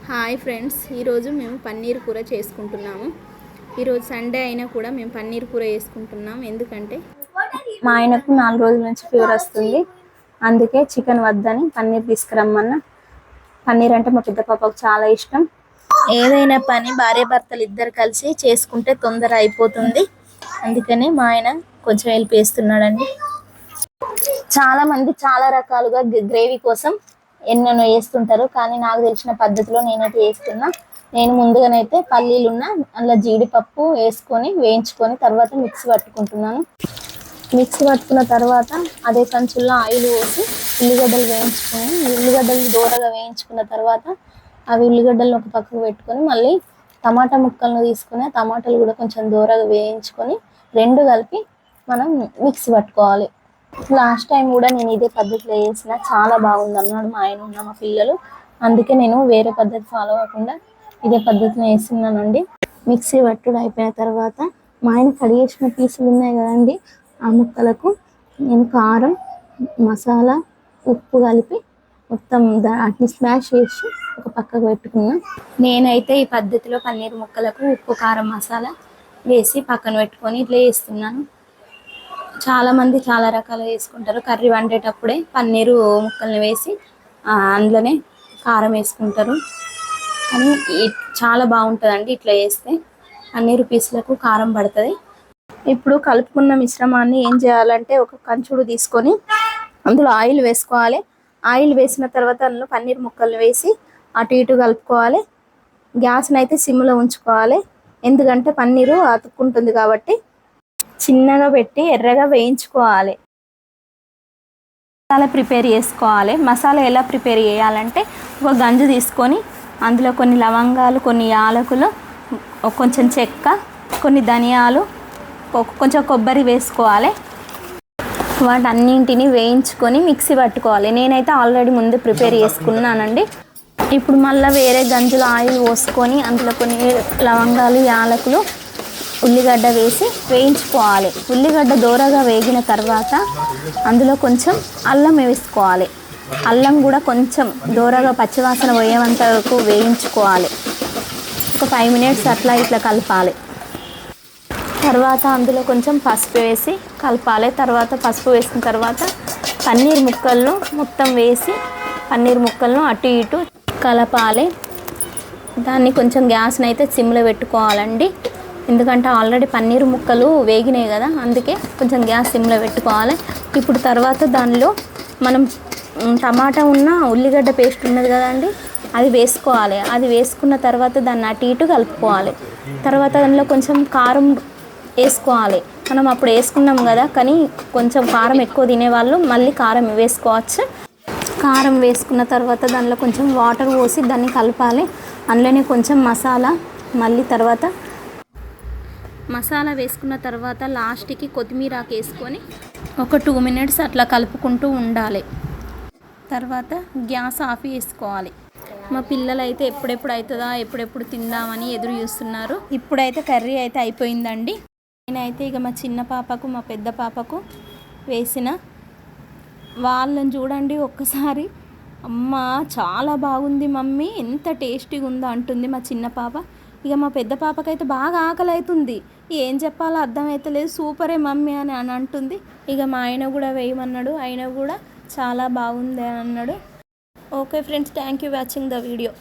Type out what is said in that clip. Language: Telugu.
హాయ్ ఫ్రెండ్స్, ఈరోజు మేము పన్నీర్ కూర చేసుకుంటున్నాము. ఈరోజు సండే అయినా కూడా మేము పన్నీర్ కూర చేసుకుంటున్నాం. ఎందుకంటే మా ఆయనకు 4 రోజుల నుంచి ఫీవర్ వస్తుంది. అందుకే చికెన్ వద్దని పన్నీర్ తీసుకురమ్మన్నా. పన్నీర్ అంటే మా పెద్ద పాపకు చాలా ఇష్టం. ఏదైనా పని భార్యాభర్తలు ఇద్దరు కలిసి చేసుకుంటే తొందర అయిపోతుంది. అందుకనే మా ఆయన కొంచెం హెల్ప్ చేస్తున్నాడండి. చాలా మంది చాలా రకాలుగా గ్రేవీ కోసం ఎన్నెన్నో వేస్తుంటారు. కానీ నాకు తెలిసిన పద్ధతిలో నేనైతే వేస్తున్నా. నేను ముందుగానైతే పల్లీలున్న అందులో జీడిపప్పు వేసుకొని వేయించుకొని తర్వాత మిక్సీ పట్టుకుంటున్నాను. మిక్సీ పట్టుకున్న తర్వాత అదే కంచుల్లో ఆయిల్ పోసి ఉల్లిగడ్డలు వేయించుకొని ఉల్లిగడ్డలు దూరగా వేయించుకున్న తర్వాత అవి ఉల్లిగడ్డలను ఒక పక్కకు పెట్టుకొని మళ్ళీ టమాటా ముక్కలను తీసుకొని టమాటాలు కూడా కొంచెం దూరగా వేయించుకొని రెండు కలిపి మనం మిక్సీ పట్టుకోవాలి. లాస్ట్ టైం కూడా నేను ఇదే పద్ధతిలో చేసిన, చాలా బాగుంది అన్నాడు మా ఆయన ఉన్న మా పిల్లలు. అందుకే నేను వేరే పద్ధతి ఫాలో అవ్వకుండా ఇదే పద్ధతిలో వేస్తున్నానండి. మిక్సీ పట్టుడు అయిపోయిన తర్వాత మా ఆయన కడిగేసిన పీసులు ఉన్నాయి కదండి, ఆ ముక్కలకు నేను కారం, మసాలా, ఉప్పు కలిపి మొత్తం వాటిని స్మాష్ చేసి ఒక పక్కకు పెట్టుకున్నా. నేనైతే ఈ పద్ధతిలో పన్నీర్ ముక్కలకు ఉప్పు, కారం, మసాలా వేసి పక్కన పెట్టుకొని ఇట్లా వేస్తున్నాను. చాలామంది చాలా రకాలు వేసుకుంటారు. కర్రీ వండేటప్పుడే పన్నీరు ముక్కల్ని వేసి అందులోనే కారం వేసుకుంటారు. కానీ చాలా బాగుంటుందండి ఇట్లా వేస్తే. పన్నీరు పీసులకు కారం పడుతుంది. ఇప్పుడు కలుపుకున్న మిశ్రమాన్ని ఏం చేయాలంటే ఒక కంచుడు తీసుకొని అందులో ఆయిల్ వేసుకోవాలి. ఆయిల్ వేసిన తర్వాత అందులో పన్నీర్ ముక్కలు వేసి అటు ఇటు కలుపుకోవాలి. గ్యాస్ని అయితే సిమ్లో ఉంచుకోవాలి. ఎందుకంటే పన్నీరు అతుక్కుంటుంది కాబట్టి చిన్నగా పెట్టి ఎర్రగా వేయించుకోవాలి. మసాలా ప్రిపేర్ చేసుకోవాలి. మసాలా ఎలా ప్రిపేర్ చేయాలంటే ఒక గంజు తీసుకొని అందులో కొన్ని లవంగాలు, కొన్ని యాలకులు, కొంచెం చెక్క, కొన్ని ధనియాలు, కొంచెం కొబ్బరి వేసుకోవాలి. వాటన్నింటిని వేయించుకొని మిక్సీ పట్టుకోవాలి. నేనైతే ఆల్రెడీ ముందు ప్రిపేర్ చేసుకున్నానండి. ఇప్పుడు మళ్ళీ వేరే గంజులో ఆయిల్ పోసుకొని అందులో కొన్ని లవంగాలు, యాలకులు, ఉల్లిగడ్డ వేసి వేయించుకోవాలి. ఉల్లిగడ్డ దూరగా వేగిన తర్వాత అందులో కొంచెం అల్లం వేసుకోవాలి. అల్లం కూడా కొంచెం దూరగా పచ్చివాసన పోయేంత వరకు వేయించుకోవాలి. ఒక 5 మినిట్స్ అట్లా ఇట్లా కలపాలి. తర్వాత అందులో కొంచెం పసుపు వేసి కలపాలి. తర్వాత పసుపు వేసిన తర్వాత పన్నీర్ ముక్కలను మొత్తం వేసి పన్నీర్ ముక్కలను అటు ఇటు కలపాలి. దాన్ని కొంచెం గ్యాస్ని అయితే సిమ్లో పెట్టుకోవాలండి. ఎందుకంటే ఆల్రెడీ పన్నీర్ ముక్కలు వేగినాయి కదా, అందుకే కొంచెం గ్యాస్ సిమ్లో పెట్టుకోవాలి. ఇప్పుడు తర్వాత దానిలో మనం టమాటా ఉన్న ఉల్లిగడ్డ పేస్ట్ ఉన్నది కదండి, అది వేసుకోవాలి. అది వేసుకున్న తర్వాత దాన్ని అటు ఇటు కలుపుకోవాలి. తర్వాత దానిలో కొంచెం కారం వేసుకోవాలి. మనం అప్పుడు వేసుకున్నాం కదా, కానీ కొంచెం కారం ఎక్కువ తినేవాళ్ళు మళ్ళీ కారం వేసుకోవచ్చు. కారం వేసుకున్న తర్వాత దానిలో కొంచెం వాటర్ పోసి దాన్ని కలపాలి. అందులోనే కొంచెం మళ్ళీ తర్వాత మసాలా వేసుకున్న తర్వాత లాస్ట్కి కొత్తిమీర వేసుకొని ఒక 2 మినిట్స్ అట్లా కలుపుకుంటూ ఉండాలి. తర్వాత గ్యాస్ ఆఫ్ చేసుకోవాలి. మా పిల్లలు అయితే ఎప్పుడెప్పుడు అవుతుందా, ఎప్పుడెప్పుడు తిందామని ఎదురు చూస్తున్నారు. ఇప్పుడైతే కర్రీ అయితే అయిపోయిందండి. నేనైతే ఇక మా చిన్న పాపకు, మా పెద్ద పాపకు వేసిన. వాళ్ళని చూడండి ఒక్కసారి, అమ్మ చాలా బాగుంది మమ్మీ, ఎంత టేస్టీగా ఉందో అంటుంది మా చిన్న పాప. ఇక మా పెద్ద పాపకైతే బాగా ఆకలి అవుతుంది. ఏం చెప్పాలో అర్థమవుతలేదు. సూపరే మమ్మీ అని అంటుంది. ఇక మా ఆయన కూడా వేయమన్నాడు. ఆయన కూడా చాలా బాగుంది అని అన్నాడు. Okay friends, thank you watching the video.